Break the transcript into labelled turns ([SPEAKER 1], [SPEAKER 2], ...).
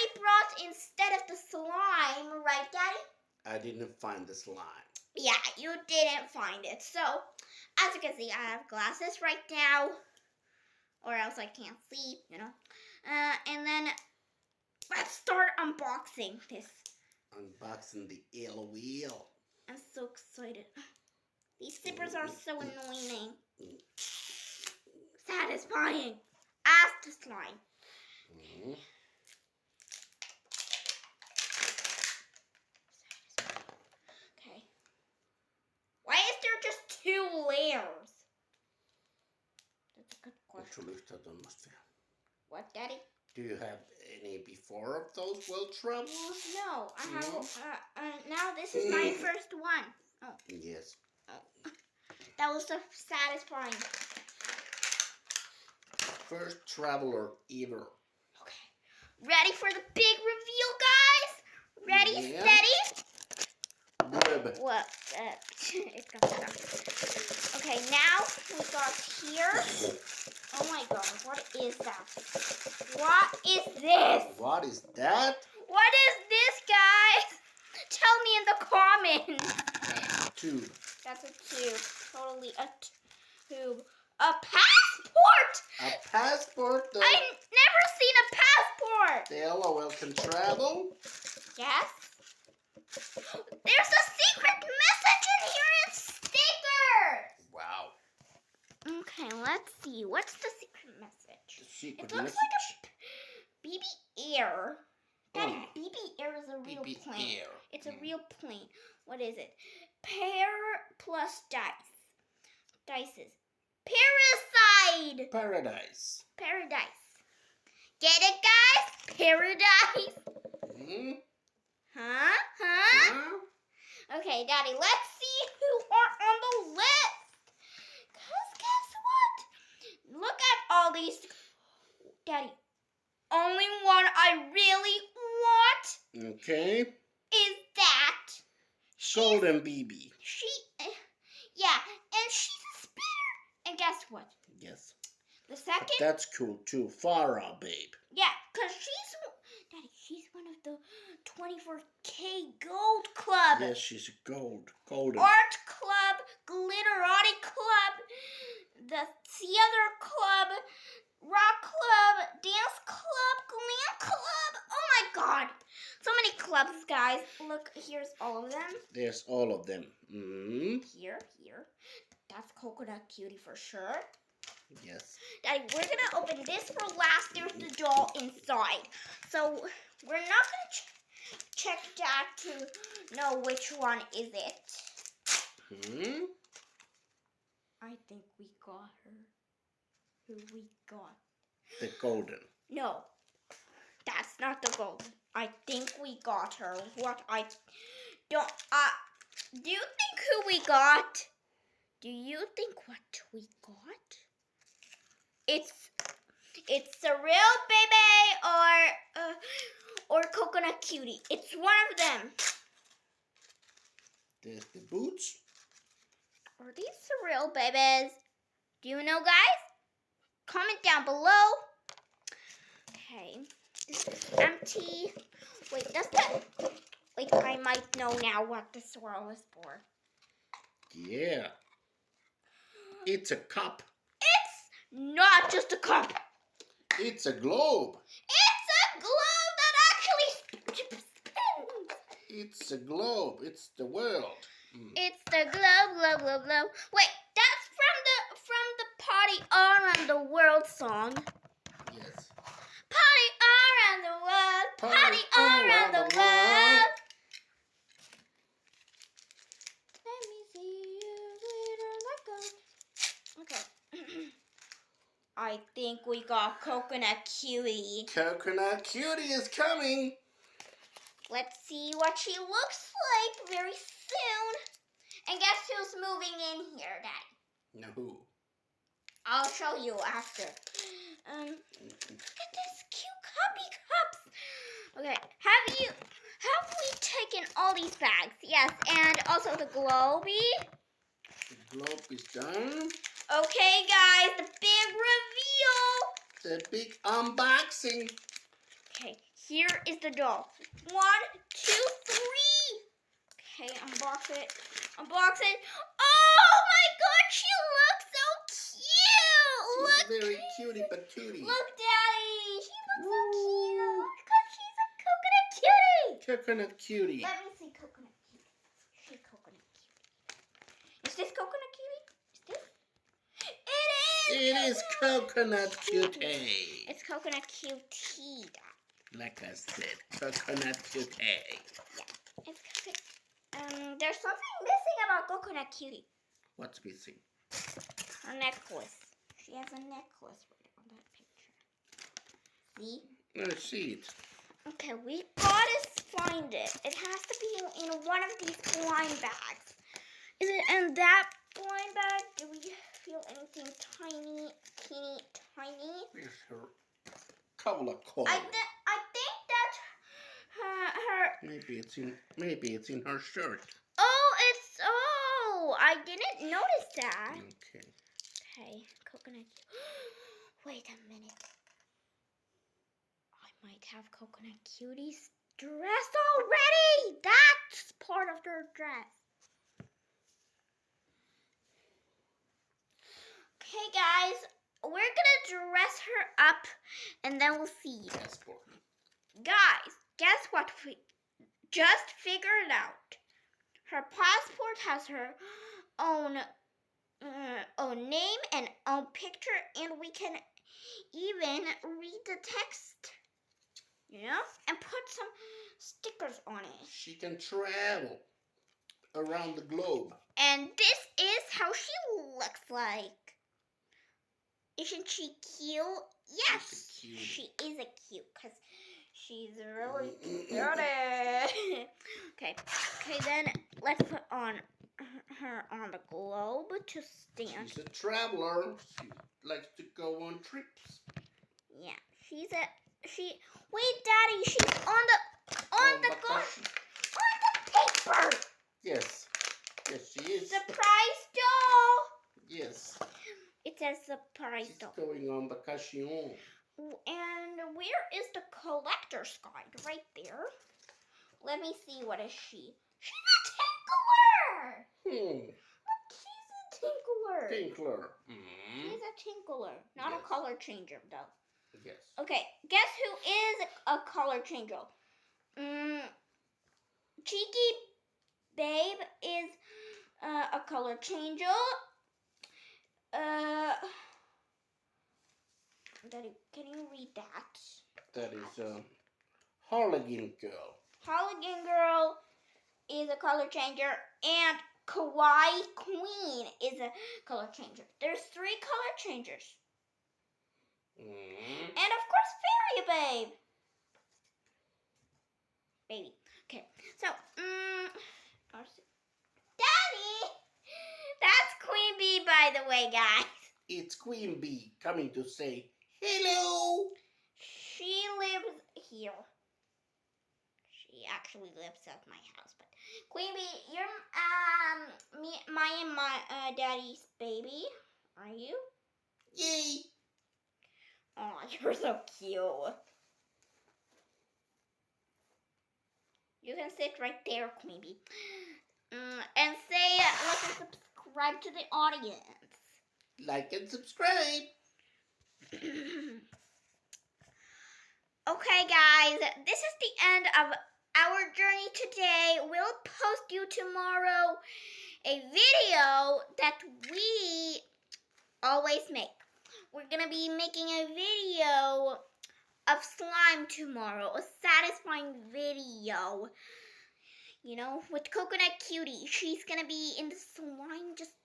[SPEAKER 1] Daddy brought instead of the slime, right, Daddy?
[SPEAKER 2] I didn't find the slime.
[SPEAKER 1] Yeah, you didn't find it. So, as you can see, I have glasses right now, or else I can't see, And then, let's start unboxing this.
[SPEAKER 2] Unboxing the L.O.L.
[SPEAKER 1] I'm so excited. These zippers are so annoying. Satisfying. As the slime. Okay. Why is there just 2 layers? That's a good question. What, Daddy?
[SPEAKER 2] Do you have any before of those well travelers?
[SPEAKER 1] No, I have. Now this is my first one. Oh.
[SPEAKER 2] Yes.
[SPEAKER 1] Oh. That was so satisfying.
[SPEAKER 2] First traveler ever.
[SPEAKER 1] Okay. Ready for the big reveal, guys? Ready, steady? What? It's got stuff. Okay, now we got here. Oh my God, what is that? What is this?
[SPEAKER 2] What is that?
[SPEAKER 1] What is this, guys? Tell me in the comments.
[SPEAKER 2] That's a tube.
[SPEAKER 1] That's a tube. Totally a tube. A passport!
[SPEAKER 2] A passport?
[SPEAKER 1] I've never seen a passport!
[SPEAKER 2] The L.O.L can travel?
[SPEAKER 1] Yes. There's a secret message in here. It's stickers.
[SPEAKER 2] Wow.
[SPEAKER 1] Okay, let's see. What's the secret message?
[SPEAKER 2] The secret
[SPEAKER 1] it looks
[SPEAKER 2] message.
[SPEAKER 1] like a BB Air. Daddy, BB Air is a real
[SPEAKER 2] BB
[SPEAKER 1] plane.
[SPEAKER 2] Air.
[SPEAKER 1] It's a real plane. What is it? Pair plus dice. Dices. Parasite.
[SPEAKER 2] Paradise.
[SPEAKER 1] Paradise. Get it, guys? Paradise. Huh? Okay, Daddy, let's see who are on the list. Because guess what? Look at all these. Daddy, only one I really want.
[SPEAKER 2] Okay.
[SPEAKER 1] Is that.
[SPEAKER 2] Golden BB.
[SPEAKER 1] Yeah, and she's a spitter. And guess what?
[SPEAKER 2] Yes.
[SPEAKER 1] The second.
[SPEAKER 2] But that's cool too. Farah, babe.
[SPEAKER 1] Yeah, because she's one of the 24K Gold Club.
[SPEAKER 2] Yes, she's a golden.
[SPEAKER 1] Art Club, Glitterati Club, the Theater Club, Rock Club, Dance Club, Glam Club. Oh my God. So many clubs, guys. Look, here's all of them.
[SPEAKER 2] There's all of them.
[SPEAKER 1] Here. That's Coconut Cutie for sure.
[SPEAKER 2] Yes.
[SPEAKER 1] Daddy, we're going to open this for last. There's the doll inside. So, we're not going to check that to know which one is it. I think we got her. Who we got?
[SPEAKER 2] The golden.
[SPEAKER 1] No, that's not the golden. I think we got her. Do you think who we got? Do you think what we got? It's a real baby or Coconut Cutie. It's one of them.
[SPEAKER 2] There's the boots.
[SPEAKER 1] Are these the real babies? Do you know, guys? Comment down below. Okay, this is empty. Wait, I might know now what the swirl is for.
[SPEAKER 2] Yeah. It's a cup.
[SPEAKER 1] It's not just a cup.
[SPEAKER 2] It's a globe.
[SPEAKER 1] It's a globe that actually spins.
[SPEAKER 2] It's a globe. It's the world.
[SPEAKER 1] It's the globe. Wait, that's from the Party All Around the World song.
[SPEAKER 2] Yes.
[SPEAKER 1] Party all around the world. Party all around the world. Let me see you later. Okay. I think we got Coconut Cutie.
[SPEAKER 2] Coconut Cutie is coming.
[SPEAKER 1] Let's see what she looks like very soon. And guess who's moving in here, Daddy?
[SPEAKER 2] No, who?
[SPEAKER 1] I'll show you after. Look at this cute cubby cups. Okay, have we taken all these bags? Yes, and also the Globey.
[SPEAKER 2] The globe is done.
[SPEAKER 1] Okay, guys, the big reveal.
[SPEAKER 2] The big unboxing.
[SPEAKER 1] Okay, here is the doll. 1, 2, 3. Okay, unbox it. Unbox it. Oh my god, she looks so cute.
[SPEAKER 2] She's very cutie patootie.
[SPEAKER 1] Look, Daddy. She looks so cute. Because she's a coconut cutie.
[SPEAKER 2] Coconut cutie.
[SPEAKER 1] Let me see coconut cutie. She's coconut cutie. Is this coconut cutie? Is this?
[SPEAKER 2] It is coconut cutie.
[SPEAKER 1] It's coconut cutie.
[SPEAKER 2] Like I said, coconut cutie.
[SPEAKER 1] Yeah, it's coconut. There's something missing about coconut cutie.
[SPEAKER 2] What's missing?
[SPEAKER 1] Her necklace. She has a necklace right on that picture. See?
[SPEAKER 2] I see it.
[SPEAKER 1] Okay, we gotta find it. It has to be in one of these blind bags. Is it in that blind bag? Do we feel anything tiny, teeny, tiny?
[SPEAKER 2] Where's her cola cola?
[SPEAKER 1] I think that her.
[SPEAKER 2] Maybe it's in her shirt.
[SPEAKER 1] Oh, I didn't notice that.
[SPEAKER 2] Okay.
[SPEAKER 1] Okay, coconut. Wait a minute. I might have coconut cuties dressed already. That's part of their dress. Okay, guys, we're gonna dress her up, and then we'll see.
[SPEAKER 2] Passport.
[SPEAKER 1] Guys, guess what? We just figured out. Her passport has her own name and own picture, and we can even read the text, and put some stickers on it.
[SPEAKER 2] She can travel around the globe.
[SPEAKER 1] And this is how she looks like. Isn't she cute? Yes, she is a cute, because she's really cute. Okay, then let's put on her on the globe to stand.
[SPEAKER 2] She's a traveler. She likes to go on trips.
[SPEAKER 1] Yeah, wait, Daddy, she's on the paper.
[SPEAKER 2] Yes, she is.
[SPEAKER 1] Surprise doll.
[SPEAKER 2] Yes.
[SPEAKER 1] It says surprise doll.
[SPEAKER 2] She's going on vacation.
[SPEAKER 1] And where is the collector's guide? Right there. Let me see. What is she? She's a tinkler. Look, she's a tinkler.
[SPEAKER 2] Tinkler.
[SPEAKER 1] She's a tinkler, not a color changer, though.
[SPEAKER 2] Yes.
[SPEAKER 1] Okay, guess who is a color changer? Cheeky Babe is a color changer. Daddy, can you read that?
[SPEAKER 2] That is Harlequin Girl.
[SPEAKER 1] Harlequin Girl is a color changer, and Kawaii Queen is a color changer. There's 3 color changers. And of course, Fairy Babe. Baby. Okay, so, Daddy! That's Queen Bee, by the way, guys.
[SPEAKER 2] It's Queen Bee coming to say hello.
[SPEAKER 1] She lives here. She actually lives at my house, but Queen Bee, you're my daddy's baby, are you?
[SPEAKER 2] Yay!
[SPEAKER 1] Oh, you're so cute. You can sit right there, Queen Bee, and say like and subscribe to the audience.
[SPEAKER 2] Like and subscribe.
[SPEAKER 1] Okay, guys, this is the end of our journey today. We'll post you tomorrow a video that we always make. We're going to be making a video of slime tomorrow, a satisfying video. With Coconut Cutie. She's going to be in the slime just